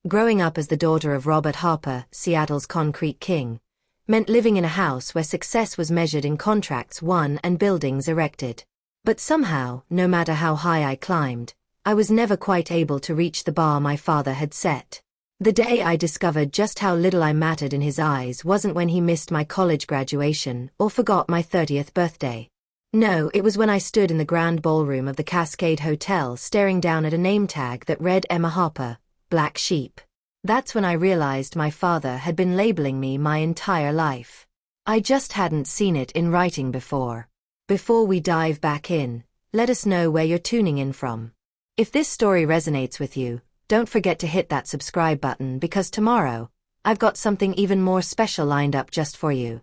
Growing up as the daughter of Robert Harper, Seattle's concrete king, meant living in a house where success was measured in contracts won and buildings erected. But somehow, no matter how high I climbed, I was never quite able to reach the bar my father had set. The day I discovered just how little I mattered in his eyes wasn't when he missed my college graduation or forgot my 30th birthday. No, it was when I stood in the grand ballroom of the Cascade Hotel staring down at a name tag that read Emma Harper, Black Sheep. That's when I realized my father had been labeling me my entire life. I just hadn't seen it in writing before. Before we dive back in, let us know where you're tuning in from. If this story resonates with you, don't forget to hit that subscribe button because tomorrow, I've got something even more special lined up just for you.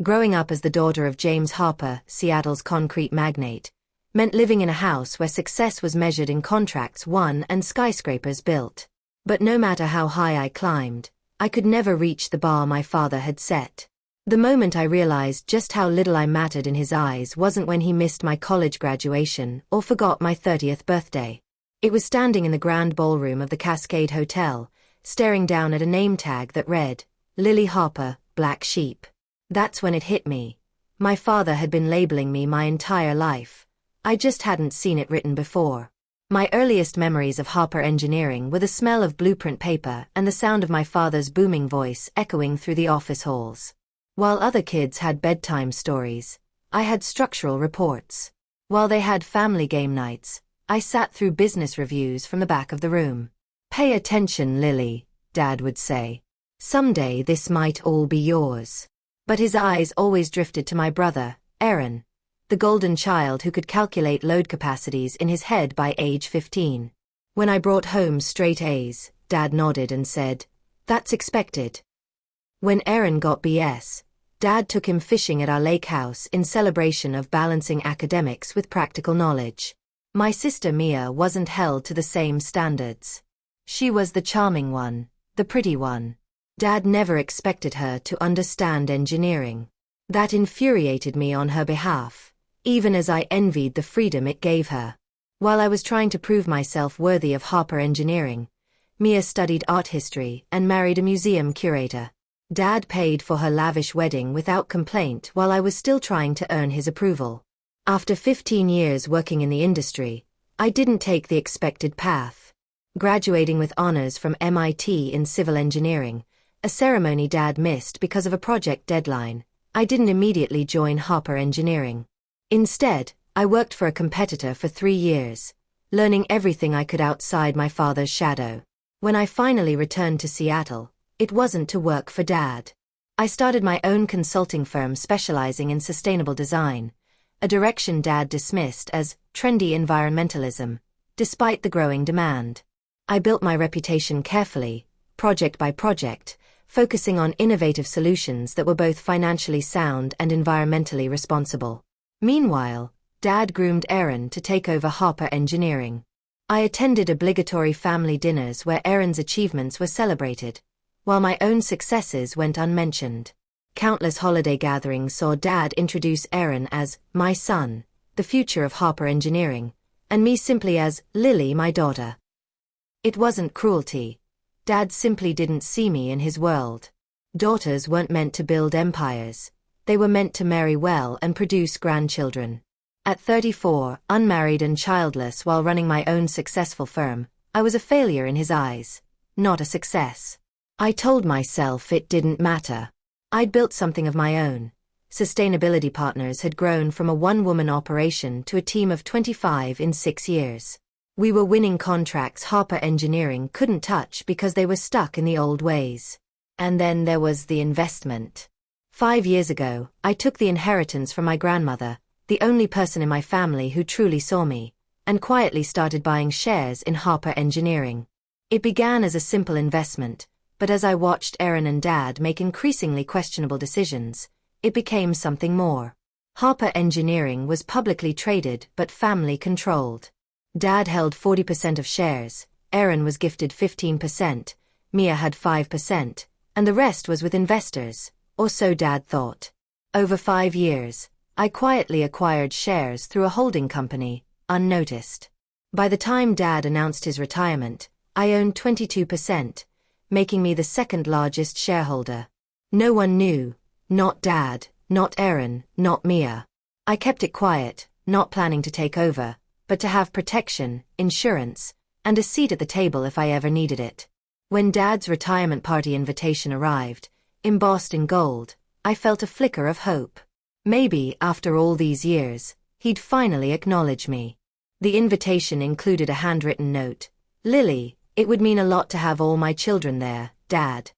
Growing up as the daughter of James Harper, Seattle's concrete magnate, meant living in a house where success was measured in contracts won and skyscrapers built. But no matter how high I climbed, I could never reach the bar my father had set. The moment I realized just how little I mattered in his eyes wasn't when he missed my college graduation or forgot my 30th birthday. It was standing in the grand ballroom of the Cascade Hotel, staring down at a name tag that read, Lily Harper, Black Sheep. That's when it hit me. My father had been labeling me my entire life. I just hadn't seen it written before. My earliest memories of Harper Engineering were the smell of blueprint paper and the sound of my father's booming voice echoing through the office halls. While other kids had bedtime stories, I had structural reports. While they had family game nights, I sat through business reviews from the back of the room. "Pay attention, Lily," Dad would say. "Someday this might all be yours." But his eyes always drifted to my brother, Aaron, the golden child who could calculate load capacities in his head by age 15. When I brought home straight A's, Dad nodded and said, "That's expected." When Aaron got BS, Dad took him fishing at our lake house in celebration of balancing academics with practical knowledge. My sister Mia wasn't held to the same standards. She was the charming one, the pretty one. Dad never expected her to understand engineering. That infuriated me on her behalf, even as I envied the freedom it gave her. While I was trying to prove myself worthy of Harper Engineering, Mia studied art history and married a museum curator. Dad paid for her lavish wedding without complaint while I was still trying to earn his approval. After 15 years working in the industry, I didn't take the expected path. Graduating with honors from MIT in civil engineering, a ceremony Dad missed because of a project deadline, I didn't immediately join Harper Engineering. Instead, I worked for a competitor for 3 years, learning everything I could outside my father's shadow. When I finally returned to Seattle, it wasn't to work for Dad. I started my own consulting firm specializing in sustainable design, a direction Dad dismissed as trendy environmentalism, despite the growing demand. I built my reputation carefully, project by project, focusing on innovative solutions that were both financially sound and environmentally responsible. Meanwhile, Dad groomed Aaron to take over Harper Engineering. I attended obligatory family dinners where Aaron's achievements were celebrated, while my own successes went unmentioned. Countless holiday gatherings saw Dad introduce Aaron as my son, the future of Harper Engineering, and me simply as Lily, my daughter. It wasn't cruelty. Dad simply didn't see me in his world. Daughters weren't meant to build empires. They were meant to marry well and produce grandchildren. At 34, unmarried and childless while running my own successful firm, I was a failure in his eyes, not a success. I told myself it didn't matter. I'd built something of my own. Sustainability Partners had grown from a one-woman operation to a team of 25 in 6 years. We were winning contracts Harper Engineering couldn't touch because they were stuck in the old ways. And then there was the investment. 5 years ago, I took the inheritance from my grandmother, the only person in my family who truly saw me, and quietly started buying shares in Harper Engineering. It began as a simple investment, but as I watched Aaron and Dad make increasingly questionable decisions, it became something more. Harper Engineering was publicly traded but family-controlled. Dad held 40% of shares, Aaron was gifted 15%, Mia had 5%, and the rest was with investors, or so Dad thought. Over 5 years, I quietly acquired shares through a holding company, unnoticed. By the time Dad announced his retirement, I owned 22%, making me the second largest shareholder. No one knew, not Dad, not Erin, not Mia. I kept it quiet, not planning to take over, but to have protection, insurance, and a seat at the table if I ever needed it. When Dad's retirement party invitation arrived, embossed in gold, I felt a flicker of hope. Maybe, after all these years, he'd finally acknowledge me. The invitation included a handwritten note. "Lily, it would mean a lot to have all my children there, Dad."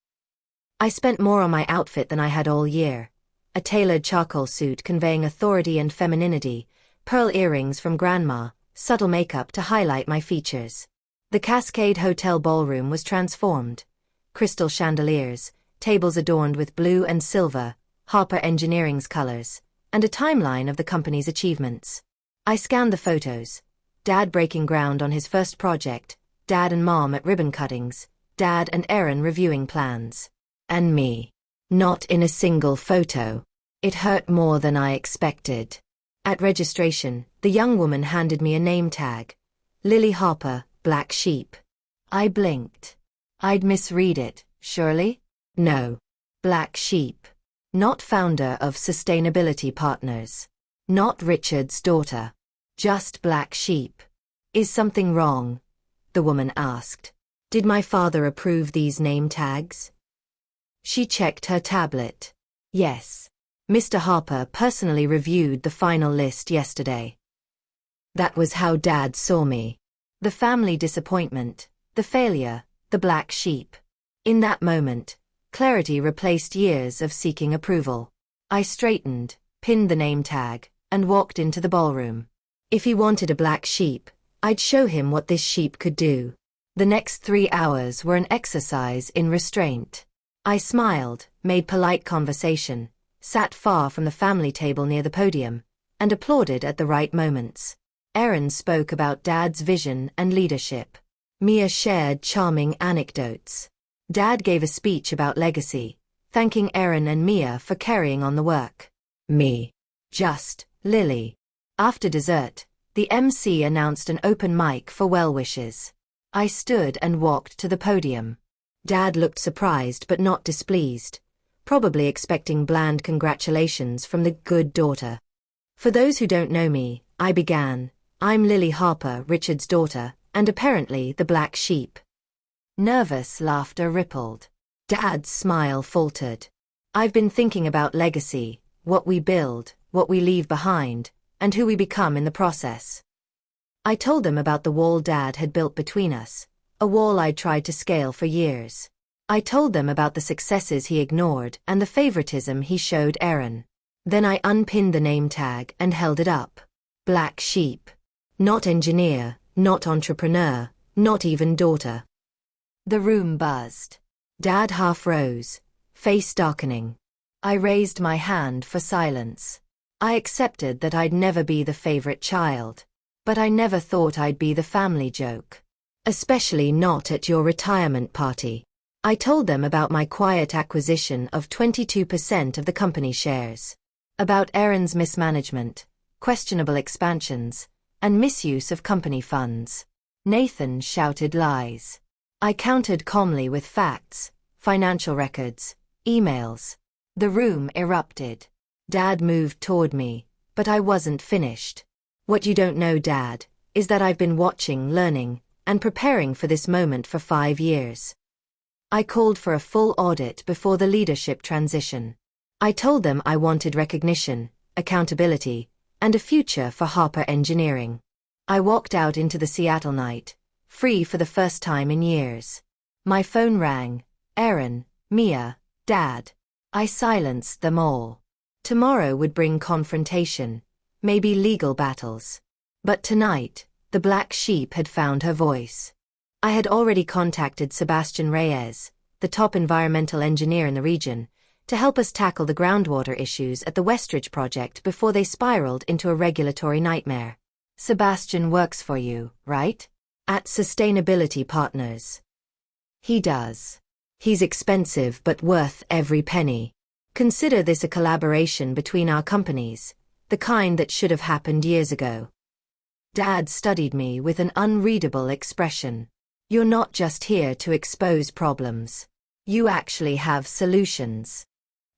I spent more on my outfit than I had all year. A tailored charcoal suit conveying authority and femininity, pearl earrings from Grandma, subtle makeup to highlight my features. The Cascade Hotel ballroom was transformed. Crystal chandeliers, tables adorned with blue and silver, Harper Engineering's colors, and a timeline of the company's achievements. I scanned the photos. Dad breaking ground on his first project, Dad and Mom at ribbon cuttings, Dad and Erin reviewing plans. And me. Not in a single photo. It hurt more than I expected. At registration, the young woman handed me a name tag. Lily Harper, Black Sheep. I blinked. I'd misread it, surely? No. Black Sheep. Not founder of Sustainability Partners. Not Richard's daughter. Just Black Sheep. Is something wrong? The woman asked. Did my father approve these name tags? She checked her tablet. Yes. Mr. Harper personally reviewed the final list yesterday. That was how Dad saw me. The family disappointment, the failure, the black sheep. In that moment, clarity replaced years of seeking approval. I straightened, pinned the name tag, and walked into the ballroom. If he wanted a black sheep, I'd show him what this sheep could do. The next 3 hours were an exercise in restraint. I smiled, made polite conversation, sat far from the family table near the podium, and applauded at the right moments. Erin spoke about Dad's vision and leadership. Mia shared charming anecdotes. Dad gave a speech about legacy, thanking Erin and Mia for carrying on the work. Me. Just, Lily. After dessert, the MC announced an open mic for well-wishers. I stood and walked to the podium. Dad looked surprised but not displeased, probably expecting bland congratulations from the good daughter. For those who don't know me, I began, I'm Lily Harper, Richard's daughter, and apparently the black sheep. Nervous laughter rippled. Dad's smile faltered. I've been thinking about legacy, what we build, what we leave behind, and who we become in the process. I told them about the wall Dad had built between us, a wall I'd tried to scale for years. I told them about the successes he ignored and the favoritism he showed Erin. Then I unpinned the name tag and held it up. Black sheep. Not engineer, not entrepreneur, not even daughter. The room buzzed. Dad half rose, face darkening. I raised my hand for silence. I accepted that I'd never be the favorite child. But I never thought I'd be the family joke. Especially not at your retirement party. I told them about my quiet acquisition of 22% of the company shares. About Erin's mismanagement, questionable expansions, and misuse of company funds. Nathan shouted lies. I countered calmly with facts, financial records, emails. The room erupted. Dad moved toward me, but I wasn't finished. What you don't know, Dad, is that I've been watching, learning, and preparing for this moment for 5 years. I called for a full audit before the leadership transition. I told them I wanted recognition, accountability, and a future for Harper Engineering. I walked out into the Seattle night, free for the first time in years. My phone rang. Erin, Mia, Dad. I silenced them all. Tomorrow would bring confrontation, maybe legal battles. But tonight, the black sheep had found her voice. I had already contacted Sebastian Reyes, the top environmental engineer in the region, to help us tackle the groundwater issues at the Withdrew project before they spiraled into a regulatory nightmare. Sebastian works for you, right? At Sustainability Partners. He does. He's expensive but worth every penny. Consider this a collaboration between our companies, the kind that should have happened years ago. Dad studied me with an unreadable expression. You're not just here to expose problems. You actually have solutions.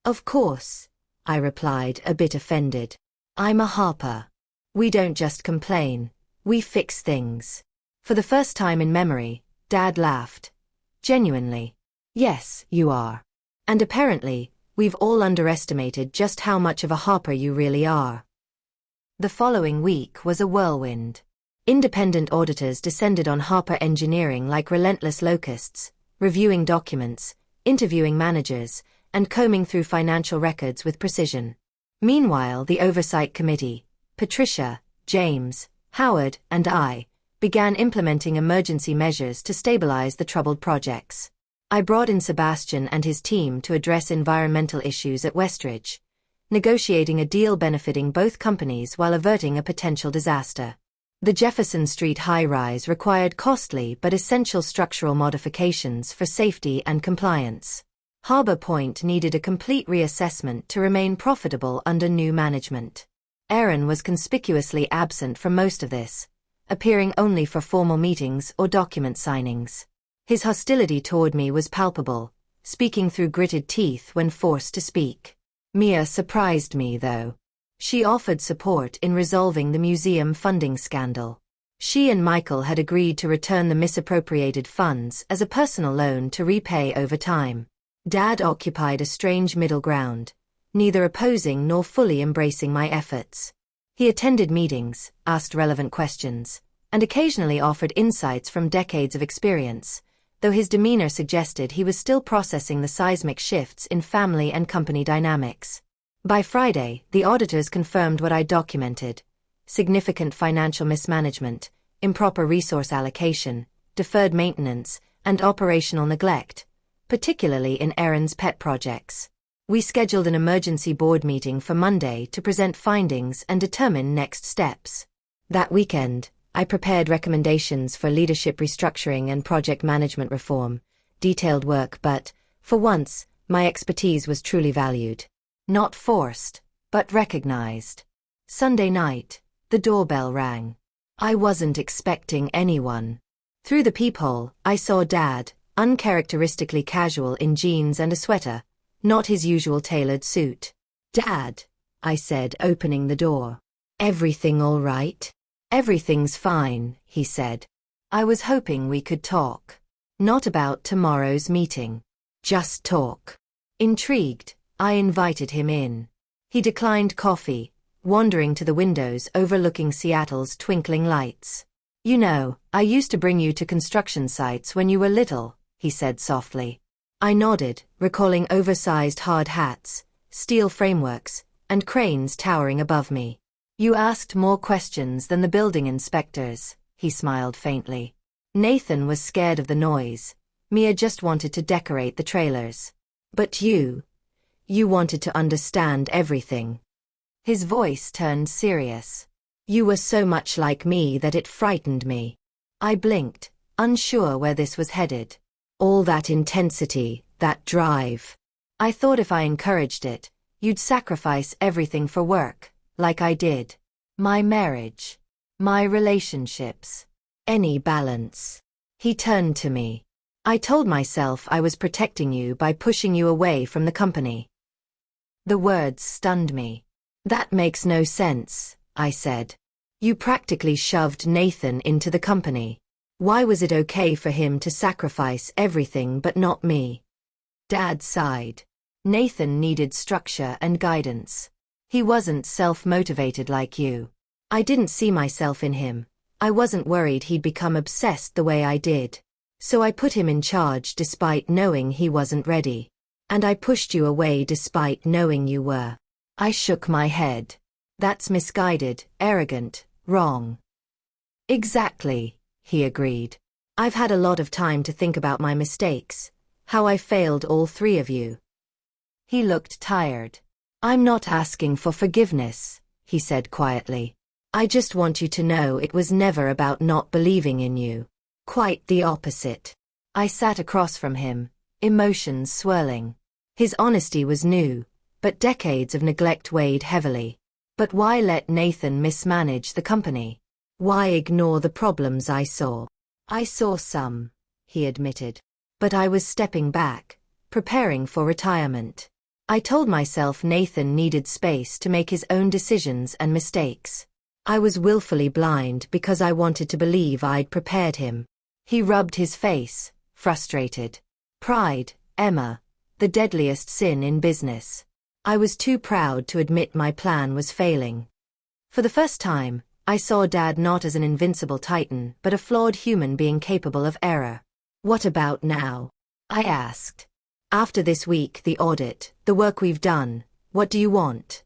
Of course, I replied, a bit offended. I'm a Harper. We don't just complain, we fix things. For the first time in memory, Dad laughed. Genuinely. Yes, you are. And apparently, we've all underestimated just how much of a Harper you really are. The following week was a whirlwind. Independent auditors descended on Harper Engineering like relentless locusts, reviewing documents, interviewing managers, and combing through financial records with precision. Meanwhile, the Oversight Committee, Patricia, James, Howard, and I, began implementing emergency measures to stabilize the troubled projects. I brought in Sebastian and his team to address environmental issues at Withdrew, negotiating a deal benefiting both companies while averting a potential disaster. The Jefferson Street high-rise required costly but essential structural modifications for safety and compliance. Harbor Point needed a complete reassessment to remain profitable under new management. Aaron was conspicuously absent from most of this, appearing only for formal meetings or document signings. His hostility toward me was palpable, speaking through gritted teeth when forced to speak. Mia surprised me, though. She offered support in resolving the museum funding scandal. She and Michael had agreed to return the misappropriated funds as a personal loan to repay over time. Dad occupied a strange middle ground, neither opposing nor fully embracing my efforts. He attended meetings, asked relevant questions, and occasionally offered insights from decades of experience, though his demeanor suggested he was still processing the seismic shifts in family and company dynamics. By Friday, the auditors confirmed what I documented: significant financial mismanagement, improper resource allocation, deferred maintenance, and operational neglect, particularly in Aaron's pet projects. We scheduled an emergency board meeting for Monday to present findings and determine next steps. That weekend, I prepared recommendations for leadership restructuring and project management reform, detailed work, but, for once, my expertise was truly valued. Not forced, but recognized. Sunday night, the doorbell rang. I wasn't expecting anyone. Through the peephole, I saw Dad, uncharacteristically casual in jeans and a sweater, not his usual tailored suit. "Dad," I said, opening the door. "Everything all right?" "Everything's fine," he said. "I was hoping we could talk. Not about tomorrow's meeting. Just talk." Intrigued, I invited him in. He declined coffee, wandering to the windows overlooking Seattle's twinkling lights. "You know, I used to bring you to construction sites when you were little," he said softly. I nodded, recalling oversized hard hats, steel frameworks, and cranes towering above me. "You asked more questions than the building inspectors," he smiled faintly. "Nathan was scared of the noise. Mia just wanted to decorate the trailers. But you wanted to understand everything." His voice turned serious. "You were so much like me that it frightened me." I blinked, unsure where this was headed. "All that intensity, that drive. I thought if I encouraged it, you'd sacrifice everything for work, like I did. My marriage. My relationships. Any balance." He turned to me. "I told myself I was protecting you by pushing you away from the company." The words stunned me. "That makes no sense," I said. "You practically shoved Nathan into the company. Why was it okay for him to sacrifice everything but not me?" Dad sighed. "Nathan needed structure and guidance. He wasn't self-motivated like you. I didn't see myself in him. I wasn't worried he'd become obsessed the way I did. So I put him in charge despite knowing he wasn't ready. And I pushed you away despite knowing you were." I shook my head. "That's misguided, arrogant, wrong." "Exactly," he agreed. "I've had a lot of time to think about my mistakes, how I failed all three of you." He looked tired. "I'm not asking for forgiveness," he said quietly. "I just want you to know it was never about not believing in you. Quite the opposite." I sat across from him, emotions swirling. His honesty was new, but decades of neglect weighed heavily. But why let Nathan mismanage the company? Why ignore the problems I saw? I saw some, he admitted. But I was stepping back, preparing for retirement. I told myself Nathan needed space to make his own decisions and mistakes. I was willfully blind because I wanted to believe I'd prepared him. He rubbed his face, frustrated. Pride, Emma, the deadliest sin in business. I was too proud to admit my plan was failing. For the first time, I saw Dad not as an invincible titan but a flawed human being capable of error. What about now? I asked. After this week, the audit, the work we've done, what do you want?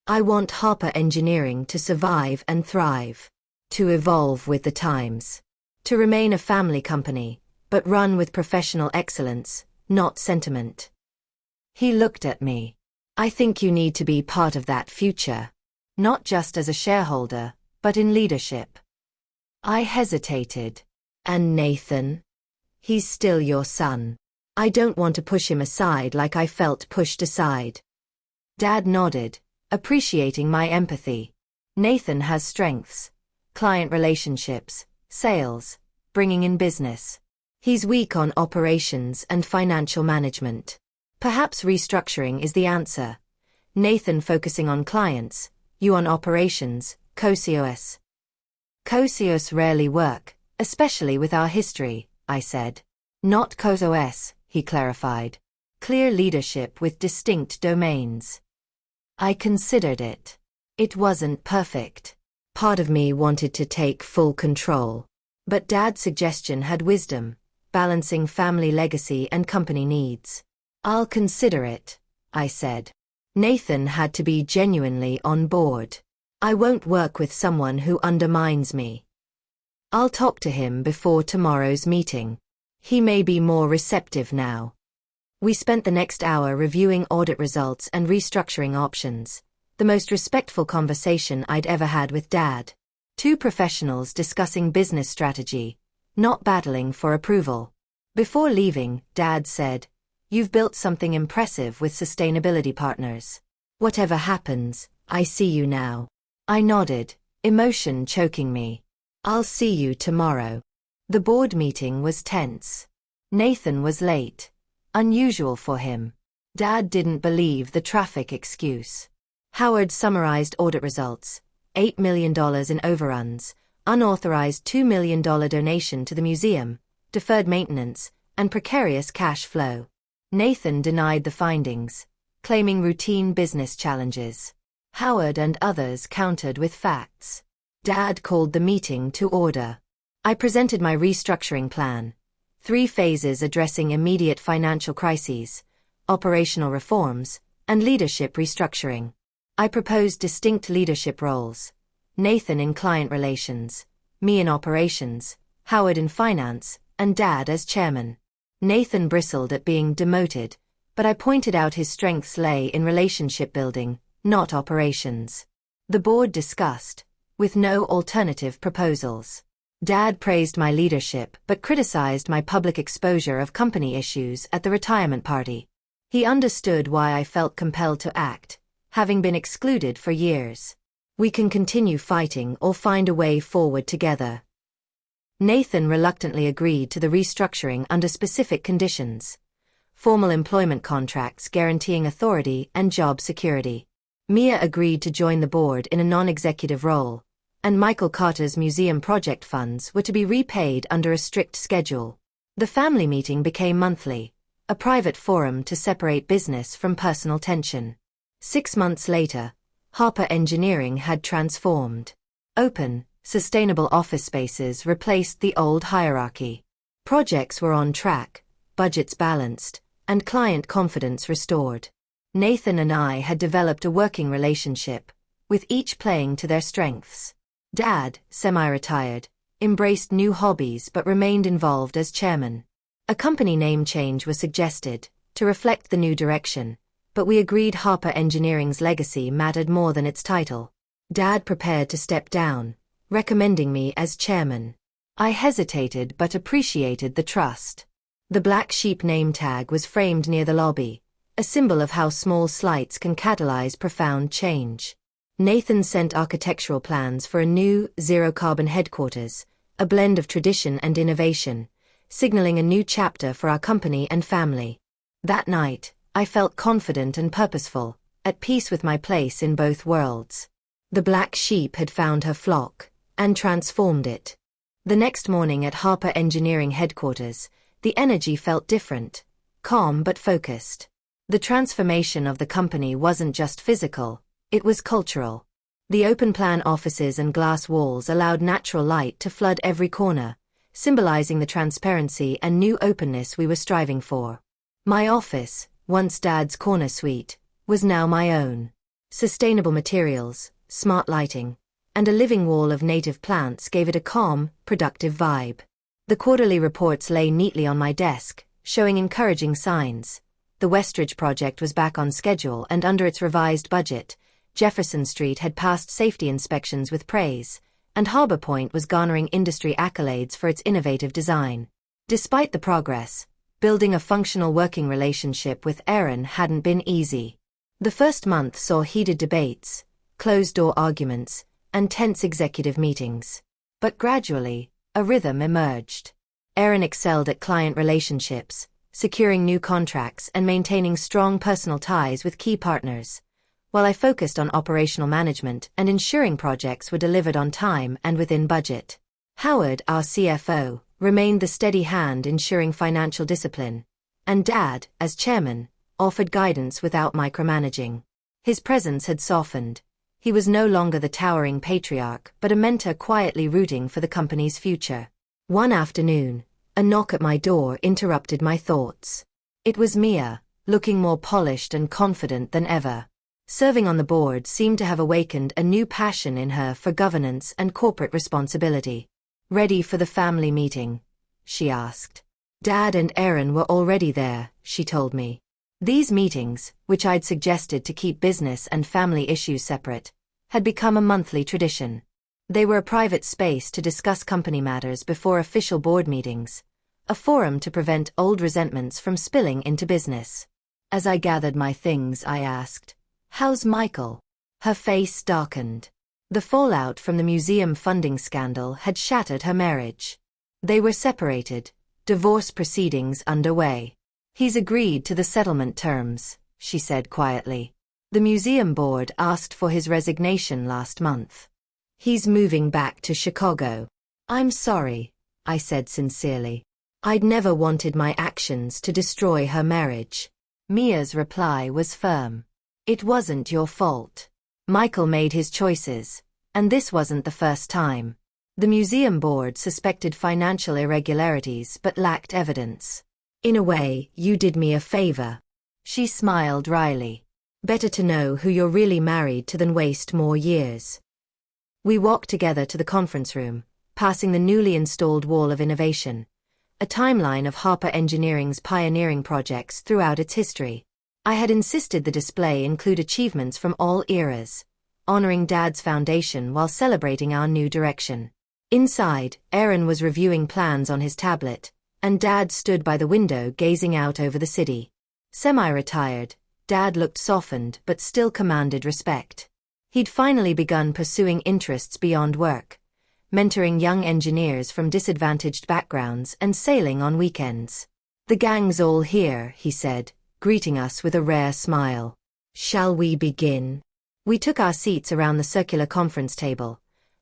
I want Harper Engineering to survive and thrive. To evolve with the times. To remain a family company, but run with professional excellence, not sentiment. He looked at me. I think you need to be part of that future. Not just as a shareholder, but in leadership. I hesitated. And Nathan? He's still your son. I don't want to push him aside like I felt pushed aside. Dad nodded, appreciating my empathy. Nathan has strengths. Client relationships, sales, bringing in business. He's weak on operations and financial management. Perhaps restructuring is the answer. Nathan focusing on clients, you on operations, co-COS. Co-COS rarely work, especially with our history, I said. Not co-OS, he clarified. Clear leadership with distinct domains. I considered it. It wasn't perfect. Part of me wanted to take full control. But Dad's suggestion had wisdom, balancing family legacy and company needs. I'll consider it, I said. Nathan had to be genuinely on board. I won't work with someone who undermines me. I'll talk to him before tomorrow's meeting. He may be more receptive now. We spent the next hour reviewing audit results and restructuring options, the most respectful conversation I'd ever had with Dad. Two professionals discussing business strategy, not battling for approval. Before leaving, Dad said, "You've built something impressive with sustainability partners. Whatever happens, I see you now." I nodded, emotion choking me. I'll see you tomorrow. The board meeting was tense. Nathan was late. Unusual for him. Dad didn't believe the traffic excuse. Howard summarized audit results. $8 million in overruns, unauthorized $2 million donation to the museum, deferred maintenance, and precarious cash flow. Nathan denied the findings, claiming routine business challenges. Howard and others countered with facts. Dad called the meeting to order. I presented my restructuring plan. 3 phases addressing immediate financial crises, operational reforms, and leadership restructuring. I proposed distinct leadership roles. Nathan in client relations, me in operations, Howard in finance, and Dad as chairman. Nathan bristled at being demoted, but I pointed out his strengths lay in relationship building, not operations. The board discussed, with no alternative proposals. Dad praised my leadership but criticized my public exposure of company issues at the retirement party. He understood why I felt compelled to act, having been excluded for years. We can continue fighting or find a way forward together. Nathan reluctantly agreed to the restructuring under specific conditions. Formal employment contracts guaranteeing authority and job security. Mia agreed to join the board in a non-executive role, and Michael Carter's museum project funds were to be repaid under a strict schedule. The family meeting became monthly, a private forum to separate business from personal tension. 6 months later, Harper Engineering had transformed. Open, sustainable office spaces replaced the old hierarchy. Projects were on track, budgets balanced, and client confidence restored. Nathan and I had developed a working relationship, with each playing to their strengths. Dad, semi-retired, embraced new hobbies but remained involved as chairman. A company name change was suggested, to reflect the new direction, but we agreed Harper Engineering's legacy mattered more than its title. Dad prepared to step down, recommending me as chairman. I hesitated but appreciated the trust. The black sheep name tag was framed near the lobby, a symbol of how small slights can catalyze profound change. Nathan sent architectural plans for a new, zero-carbon headquarters, a blend of tradition and innovation, signaling a new chapter for our company and family. That night, I felt confident and purposeful, at peace with my place in both worlds. The black sheep had found her flock, and transformed it. The next morning at Harper Engineering headquarters, the energy felt different, calm but focused. The transformation of the company wasn't just physical, it was cultural. The open-plan offices and glass walls allowed natural light to flood every corner, symbolizing the transparency and new openness we were striving for. My office, once Dad's corner suite, was now my own. Sustainable materials, smart lighting, and a living wall of native plants gave it a calm, productive vibe. The quarterly reports lay neatly on my desk, showing encouraging signs. The Withdrew project was back on schedule and under its revised budget. Jefferson Street had passed safety inspections with praise, and Harbor Point was garnering industry accolades for its innovative design. Despite the progress, building a functional working relationship with Aaron hadn't been easy. The first month saw heated debates, closed-door arguments, and tense executive meetings. But gradually, a rhythm emerged. Aaron excelled at client relationships, securing new contracts and maintaining strong personal ties with key partners, while I focused on operational management and ensuring projects were delivered on time and within budget. Howard, our CFO, remained the steady hand ensuring financial discipline, and Dad, as chairman, offered guidance without micromanaging. His presence had softened. He was no longer the towering patriarch but a mentor quietly rooting for the company's future. One afternoon, a knock at my door interrupted my thoughts. It was Mia, looking more polished and confident than ever. Serving on the board seemed to have awakened a new passion in her for governance and corporate responsibility. "Ready for the family meeting?" she asked. Dad and Aaron were already there, she told me. These meetings, which I'd suggested to keep business and family issues separate, had become a monthly tradition. They were a private space to discuss company matters before official board meetings, a forum to prevent old resentments from spilling into business. As I gathered my things, I asked, "How's Michael?" Her face darkened. The fallout from the museum funding scandal had shattered her marriage. They were separated, divorce proceedings underway. "He's agreed to the settlement terms," she said quietly. "The museum board asked for his resignation last month. He's moving back to Chicago." "I'm sorry," I said sincerely. I'd never wanted my actions to destroy her marriage. Mia's reply was firm. "It wasn't your fault. Michael made his choices, and this wasn't the first time. The museum board suspected financial irregularities but lacked evidence. In a way, you did me a favor." She smiled wryly. "Better to know who you're really married to than waste more years." We walked together to the conference room, passing the newly installed Wall of Innovation, a timeline of Harper Engineering's pioneering projects throughout its history. I had insisted the display include achievements from all eras, honoring Dad's foundation while celebrating our new direction. Inside, Aaron was reviewing plans on his tablet, and Dad stood by the window gazing out over the city. Semi-retired, Dad looked softened but still commanded respect. He'd finally begun pursuing interests beyond work, mentoring young engineers from disadvantaged backgrounds and sailing on weekends. "The gang's all here," he said, greeting us with a rare smile. "Shall we begin?" We took our seats around the circular conference table,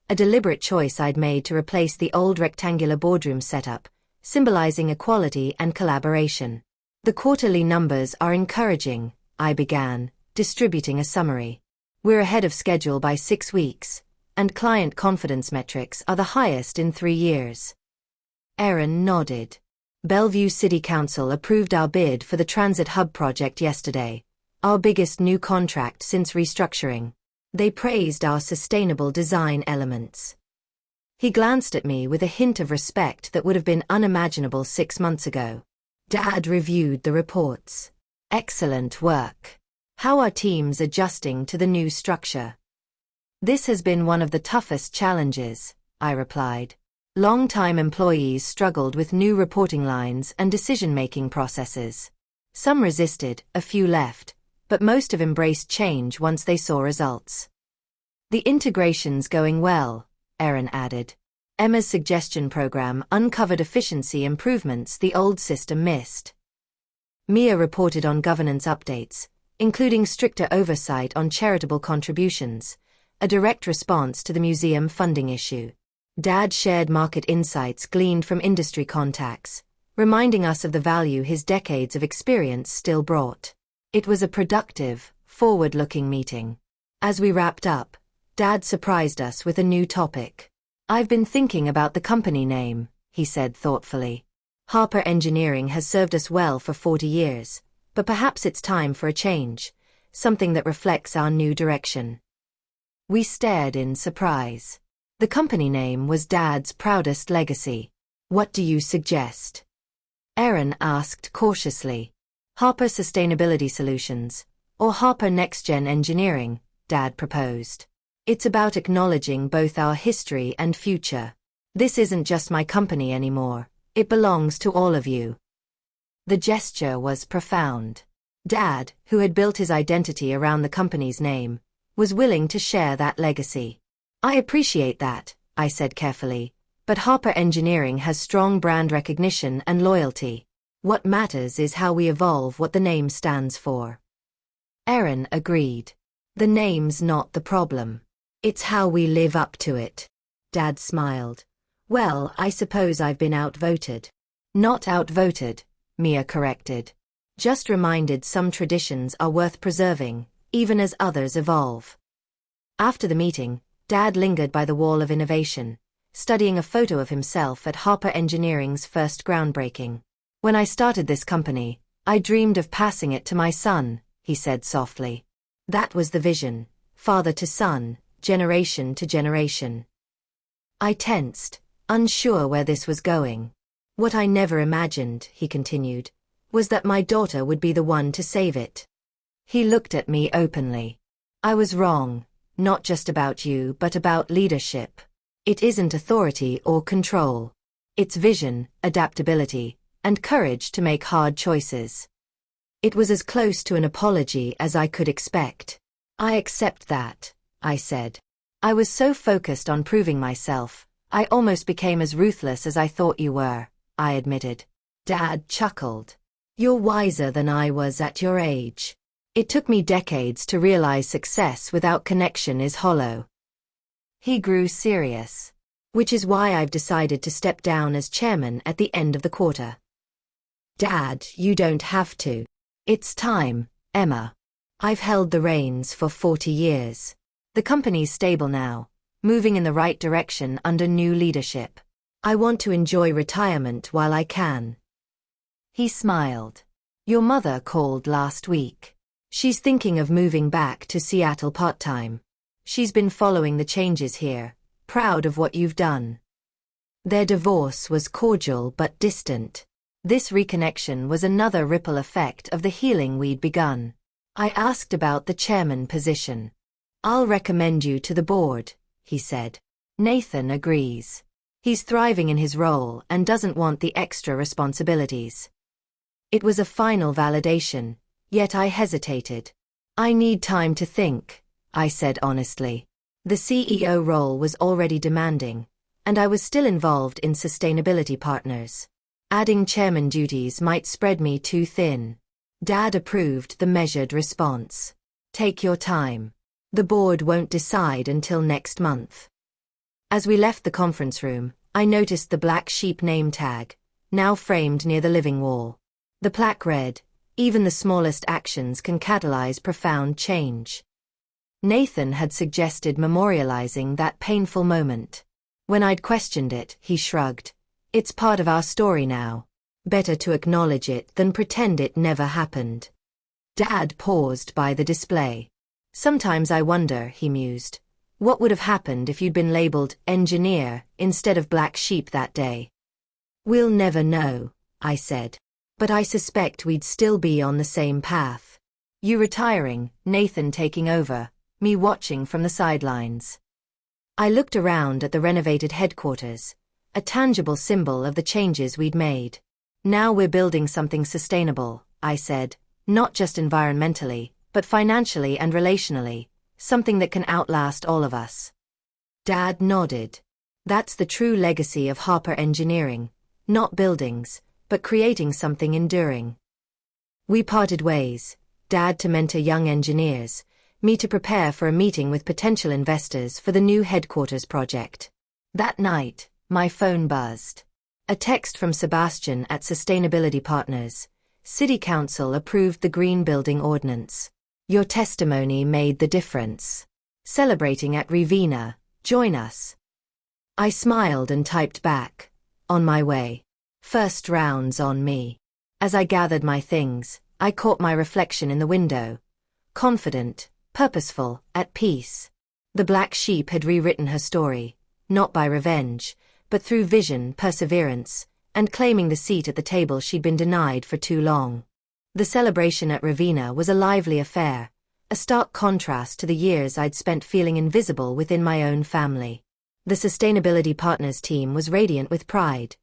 a deliberate choice I'd made to replace the old rectangular boardroom setup, symbolizing equality and collaboration. "The quarterly numbers are encouraging," I began, distributing a summary. "We're ahead of schedule by 6 weeks, and client confidence metrics are the highest in 3 years. Aaron nodded. "Bellevue City Council approved our bid for the Transit Hub project yesterday, our biggest new contract since restructuring. They praised our sustainable design elements." He glanced at me with a hint of respect that would have been unimaginable 6 months ago. Dad reviewed the reports. "Excellent work. How are teams adjusting to the new structure?" "This has been one of the toughest challenges," I replied. Long-time employees struggled with new reporting lines and decision-making processes. Some resisted, a few left, but most have embraced change once they saw results. "The integration's going well," Aaron added. Emma's suggestion program uncovered efficiency improvements the old system missed. Mia reported on governance updates, including stricter oversight on charitable contributions, a direct response to the museum funding issue. Dad shared market insights gleaned from industry contacts, reminding us of the value his decades of experience still brought. It was a productive, forward-looking meeting. As we wrapped up, Dad surprised us with a new topic. "I've been thinking about the company name," he said thoughtfully. "Harper Engineering has served us well for 40 years, but perhaps it's time for a change, something that reflects our new direction." We stared in surprise. The company name was Dad's proudest legacy. "What do you suggest?" Erin asked cautiously. "Harper Sustainability Solutions, or Harper Next Gen Engineering," Dad proposed. "It's about acknowledging both our history and future. This isn't just my company anymore, it belongs to all of you." The gesture was profound. Dad, who had built his identity around the company's name, was willing to share that legacy. "I appreciate that," I said carefully, "but Harper Engineering has strong brand recognition and loyalty. What matters is how we evolve what the name stands for." Erin agreed. "The name's not the problem. It's how we live up to it." Dad smiled. "Well, I suppose I've been outvoted." "Not outvoted," Mia corrected. "Just reminded some traditions are worth preserving, even as others evolve." After the meeting, Dad lingered by the wall of innovation, studying a photo of himself at Harper Engineering's first groundbreaking. "When I started this company, I dreamed of passing it to my son," he said softly. "That was the vision, father to son, generation to generation." I tensed, unsure where this was going. "What I never imagined," he continued, "was that my daughter would be the one to save it." He looked at me openly. "I was wrong, not just about you but about leadership. It isn't authority or control. It's vision, adaptability, and courage to make hard choices." It was as close to an apology as I could expect. "I accept that," I said. "I was so focused on proving myself, I almost became as ruthless as I thought you were," I admitted. Dad chuckled. "You're wiser than I was at your age. It took me decades to realize success without connection is hollow." He grew serious. "Which is why I've decided to step down as chairman at the end of the quarter." "Dad, you don't have to. It's time, Emma. I've held the reins for 40 years. The company's stable now, moving in the right direction under new leadership. I want to enjoy retirement while I can." He smiled. "Your mother called last week. She's thinking of moving back to Seattle part-time. She's been following the changes here, proud of what you've done." Their divorce was cordial but distant. This reconnection was another ripple effect of the healing we'd begun. I asked about the chairman position. "I'll recommend you to the board," he said. "Nathan agrees. He's thriving in his role and doesn't want the extra responsibilities." It was a final validation, yet I hesitated. "I need time to think," I said honestly. The CEO role was already demanding, and I was still involved in sustainability partners. Adding chairman duties might spread me too thin. Dad approved the measured response. "Take your time. The board won't decide until next month." As we left the conference room, I noticed the black sheep name tag, now framed near the living wall. The plaque read, "Even the smallest actions can catalyze profound change." Nathan had suggested memorializing that painful moment. When I'd questioned it, he shrugged. "It's part of our story now. Better to acknowledge it than pretend it never happened." Dad paused by the display. "Sometimes I wonder," he mused, "what would have happened if you'd been labeled engineer instead of black sheep that day." "We'll never know," I said. "But I suspect we'd still be on the same path. You retiring, Nathan taking over, me watching from the sidelines." I looked around at the renovated headquarters, a tangible symbol of the changes we'd made. "Now we're building something sustainable," I said, "not just environmentally, but financially and relationally, something that can outlast all of us." Dad nodded. That's the true legacy of Harper Engineering, not buildings, but creating something enduring. We parted ways, Dad to mentor young engineers, me to prepare for a meeting with potential investors for the new headquarters project. That night, my phone buzzed. A text from Sebastian at Sustainability Partners. City Council approved the Green Building Ordinance. Your testimony made the difference. Celebrating at Rivina, join us. I smiled and typed back. On my way. First round's on me. As I gathered my things, I caught my reflection in the window. Confident, purposeful, at peace. The black sheep had rewritten her story, not by revenge, but through vision, perseverance, and claiming the seat at the table she'd been denied for too long. The celebration at Ravina was a lively affair, a stark contrast to the years I'd spent feeling invisible within my own family. The Sustainability Partners team was radiant with pride.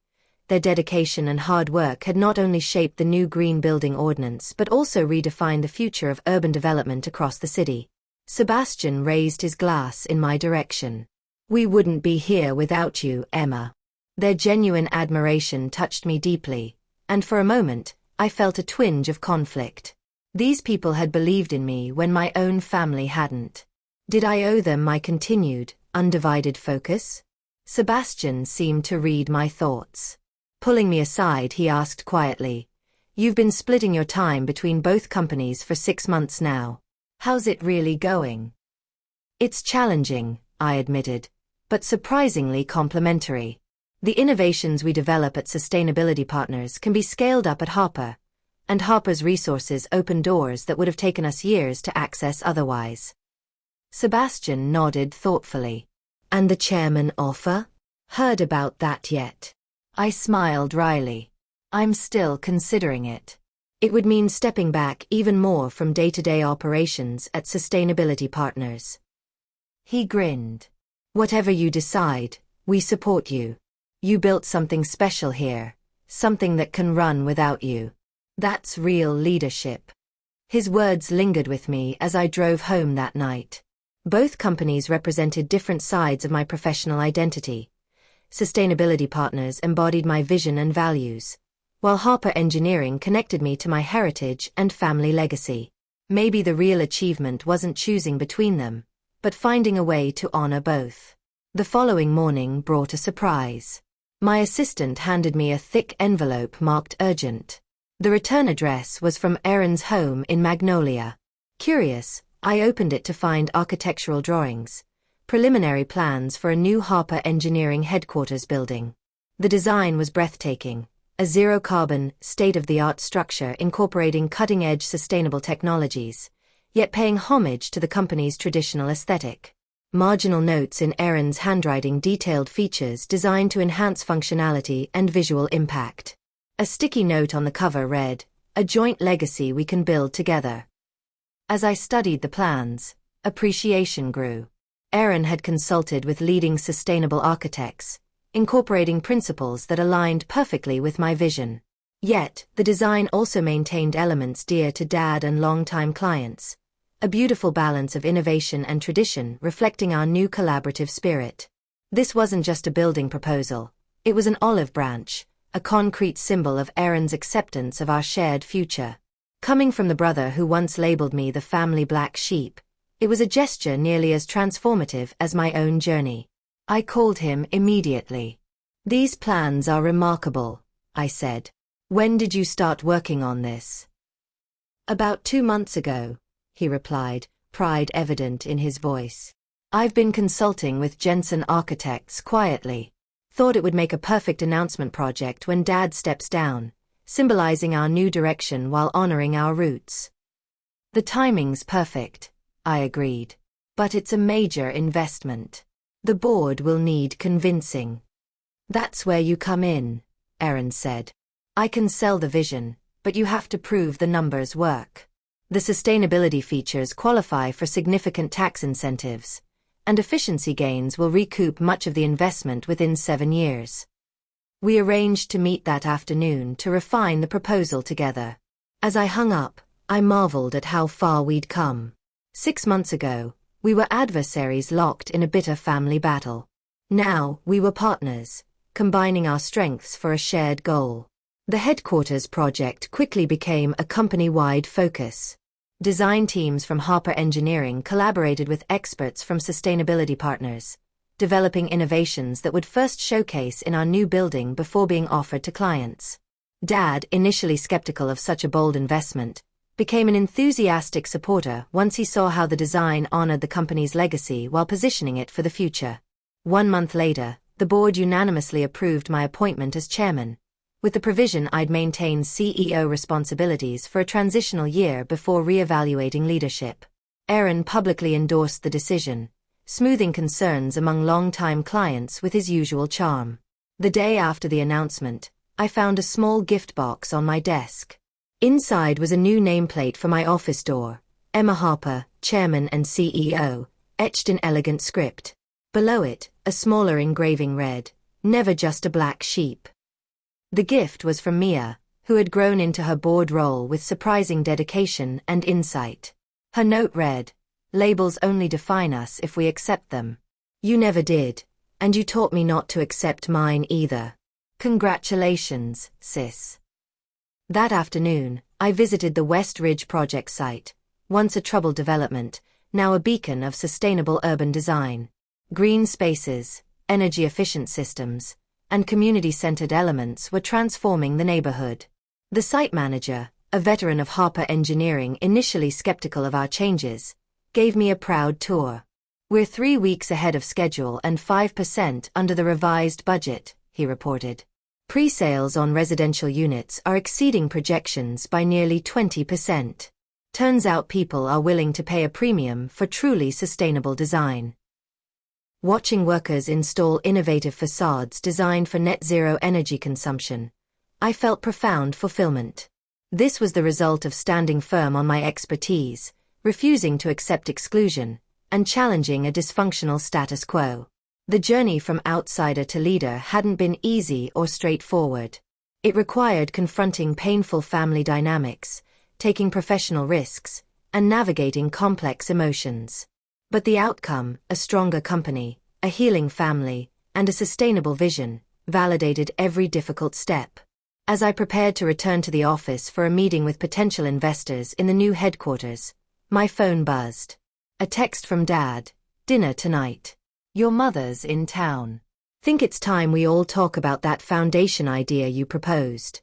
Their dedication and hard work had not only shaped the new Green Building Ordinance but also redefined the future of urban development across the city. Sebastian raised his glass in my direction. We wouldn't be here without you, Emma. Their genuine admiration touched me deeply, and for a moment, I felt a twinge of conflict. These people had believed in me when my own family hadn't. Did I owe them my continued, undivided focus? Sebastian seemed to read my thoughts. Pulling me aside, he asked quietly, "You've been splitting your time between both companies for 6 months now. How's it really going?" "It's challenging," I admitted, "but surprisingly complementary. The innovations we develop at Sustainability Partners can be scaled up at Harper, and Harper's resources open doors that would have taken us years to access otherwise." Sebastian nodded thoughtfully. "And the chairman offer? Heard about that yet?" I smiled wryly. "I'm still considering it. It would mean stepping back even more from day-to-day operations at Sustainability Partners." He grinned. "Whatever you decide, we support you. You built something special here, something that can run without you. That's real leadership." His words lingered with me as I drove home that night. Both companies represented different sides of my professional identity. Sustainability Partners embodied my vision and values, while Harper Engineering connected me to my heritage and family legacy. Maybe the real achievement wasn't choosing between them, but finding a way to honor both. The following morning brought a surprise. My assistant handed me a thick envelope marked urgent. The return address was from Erin's home in Magnolia. Curious, I opened it to find architectural drawings, preliminary plans for a new Harper Engineering headquarters building. The design was breathtaking, a zero-carbon, state-of-the-art structure incorporating cutting-edge sustainable technologies, yet paying homage to the company's traditional aesthetic. Marginal notes in Erin's handwriting detailed features designed to enhance functionality and visual impact. A sticky note on the cover read, "A joint legacy we can build together." As I studied the plans, appreciation grew. Erin had consulted with leading sustainable architects, incorporating principles that aligned perfectly with my vision. Yet, the design also maintained elements dear to Dad and longtime clients, a beautiful balance of innovation and tradition reflecting our new collaborative spirit. This wasn't just a building proposal, it was an olive branch, a concrete symbol of Erin's acceptance of our shared future. Coming from the brother who once labeled me the family black sheep, it was a gesture nearly as transformative as my own journey. I called him immediately. "These plans are remarkable," I said. "When did you start working on this?" "About 2 months ago," he replied, pride evident in his voice. "I've been consulting with Jensen Architects quietly. Thought it would make a perfect announcement project when Dad steps down, symbolizing our new direction while honoring our roots." "The timing's perfect," I agreed. "But it's a major investment. The board will need convincing." "That's where you come in," Erin said. "I can sell the vision, but you have to prove the numbers work. The sustainability features qualify for significant tax incentives, and efficiency gains will recoup much of the investment within 7 years." We arranged to meet that afternoon to refine the proposal together. As I hung up, I marveled at how far we'd come. 6 months ago, we were adversaries locked in a bitter family battle. Now, we were partners, combining our strengths for a shared goal. The headquarters project quickly became a company-wide focus. Design teams from Harper Engineering collaborated with experts from sustainability partners, developing innovations that would first showcase in our new building before being offered to clients. Dad, initially skeptical of such a bold investment, became an enthusiastic supporter once he saw how the design honored the company's legacy while positioning it for the future. 1 month later, the board unanimously approved my appointment as chairman, with the provision I'd maintain CEO responsibilities for a transitional year before re-evaluating leadership. Aaron publicly endorsed the decision, smoothing concerns among long-time clients with his usual charm. The day after the announcement, I found a small gift box on my desk. Inside was a new nameplate for my office door, Emma Harper, Chairman and CEO, etched in elegant script. Below it, a smaller engraving read, "Never just a black sheep." The gift was from Mia, who had grown into her board role with surprising dedication and insight. Her note read, "Labels only define us if we accept them. You never did, and you taught me not to accept mine either. Congratulations, sis." That afternoon, I visited the West Ridge project site, once a troubled development, now a beacon of sustainable urban design. Green spaces, energy-efficient systems, and community-centered elements were transforming the neighborhood. The site manager, a veteran of Harper Engineering initially skeptical of our changes, gave me a proud tour. "We're 3 weeks ahead of schedule and 5% under the revised budget," he reported. Pre-sales on residential units are exceeding projections by nearly 20%. Turns out people are willing to pay a premium for truly sustainable design. Watching workers install innovative facades designed for net-zero energy consumption, I felt profound fulfillment. This was the result of standing firm on my expertise, refusing to accept exclusion, and challenging a dysfunctional status quo. The journey from outsider to leader hadn't been easy or straightforward. It required confronting painful family dynamics, taking professional risks, and navigating complex emotions. But the outcome, a stronger company, a healing family, and a sustainable vision, validated every difficult step. As I prepared to return to the office for a meeting with potential investors in the new headquarters, my phone buzzed. A text from Dad, "Dinner tonight. Your mother's in town. Think it's time we all talk about that foundation idea you proposed."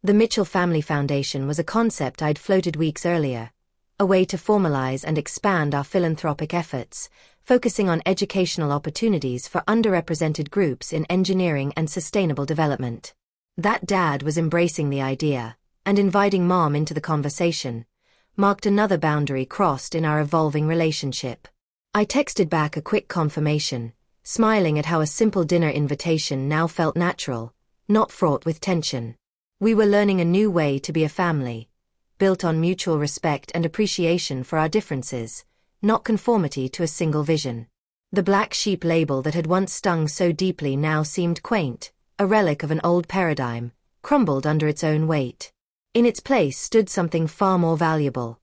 The Mitchell Family Foundation was a concept I'd floated weeks earlier, a way to formalize and expand our philanthropic efforts, focusing on educational opportunities for underrepresented groups in engineering and sustainable development. That Dad was embracing the idea, and inviting Mom into the conversation, marked another boundary crossed in our evolving relationship. I texted back a quick confirmation, smiling at how a simple dinner invitation now felt natural, not fraught with tension. We were learning a new way to be a family, built on mutual respect and appreciation for our differences, not conformity to a single vision. The black sheep label that had once stung so deeply now seemed quaint, a relic of an old paradigm, crumbled under its own weight. In its place stood something far more valuable: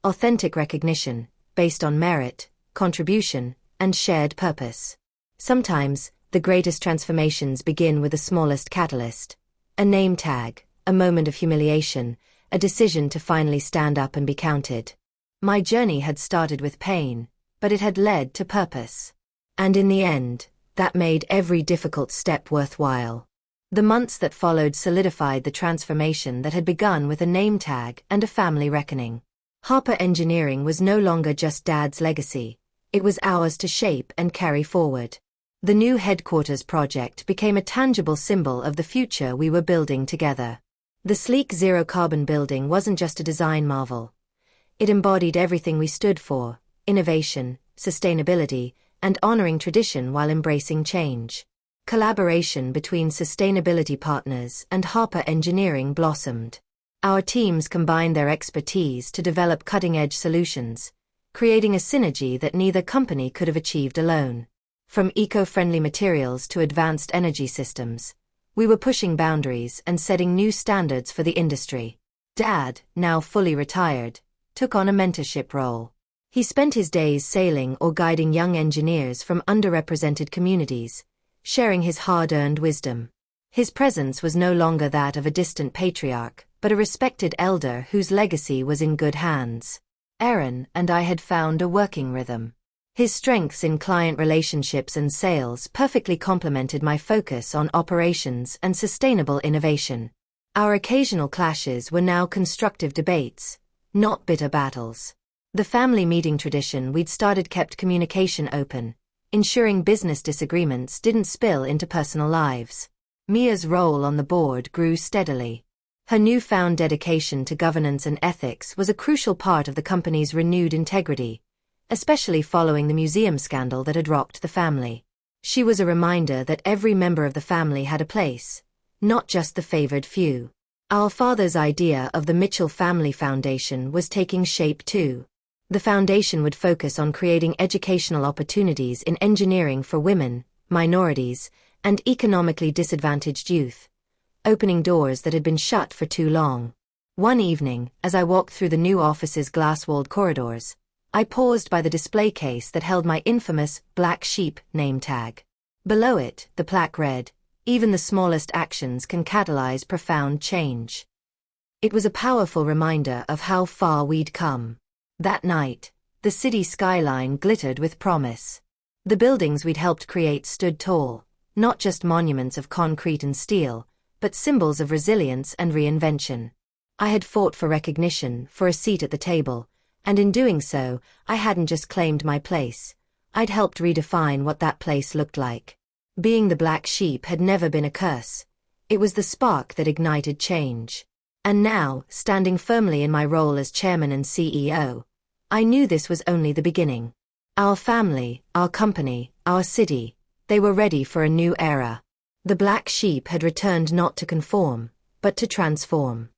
authentic recognition, based on merit, contribution, and shared purpose. Sometimes, the greatest transformations begin with the smallest catalyst: a name tag, a moment of humiliation, a decision to finally stand up and be counted. My journey had started with pain, but it had led to purpose. And in the end, that made every difficult step worthwhile. The months that followed solidified the transformation that had begun with a name tag and a family reckoning. Harper Engineering was no longer just Dad's legacy, it was ours to shape and carry forward. The new headquarters project became a tangible symbol of the future we were building together. The sleek zero-carbon building wasn't just a design marvel. It embodied everything we stood for: innovation, sustainability, and honoring tradition while embracing change. Collaboration between sustainability partners and Harper Engineering blossomed. Our teams combined their expertise to develop cutting-edge solutions, creating a synergy that neither company could have achieved alone. From eco-friendly materials to advanced energy systems, we were pushing boundaries and setting new standards for the industry. Dad, now fully retired, took on a mentorship role. He spent his days sailing or guiding young engineers from underrepresented communities, sharing his hard-earned wisdom. His presence was no longer that of a distant patriarch, but a respected elder whose legacy was in good hands. Aaron and I had found a working rhythm. His strengths in client relationships and sales perfectly complemented my focus on operations and sustainable innovation. Our occasional clashes were now constructive debates, not bitter battles. The family meeting tradition we'd started kept communication open, ensuring business disagreements didn't spill into personal lives. Mia's role on the board grew steadily. Her newfound dedication to governance and ethics was a crucial part of the company's renewed integrity, especially following the museum scandal that had rocked the family. She was a reminder that every member of the family had a place, not just the favored few. Our father's idea of the Mitchell Family Foundation was taking shape too. The foundation would focus on creating educational opportunities in engineering for women, minorities, and economically disadvantaged youth, opening doors that had been shut for too long. One evening, as I walked through the new office's glass-walled corridors, I paused by the display case that held my infamous Black Sheep name tag. Below it, the plaque read, "Even the smallest actions can catalyze profound change." It was a powerful reminder of how far we'd come. That night, the city skyline glittered with promise. The buildings we'd helped create stood tall, not just monuments of concrete and steel, but symbols of resilience and reinvention. I had fought for recognition, for a seat at the table, and in doing so, I hadn't just claimed my place. I'd helped redefine what that place looked like. Being the black sheep had never been a curse. It was the spark that ignited change. And now, standing firmly in my role as chairman and CEO, I knew this was only the beginning. Our family, our company, our city, they were ready for a new era. The black sheep had returned not to conform, but to transform.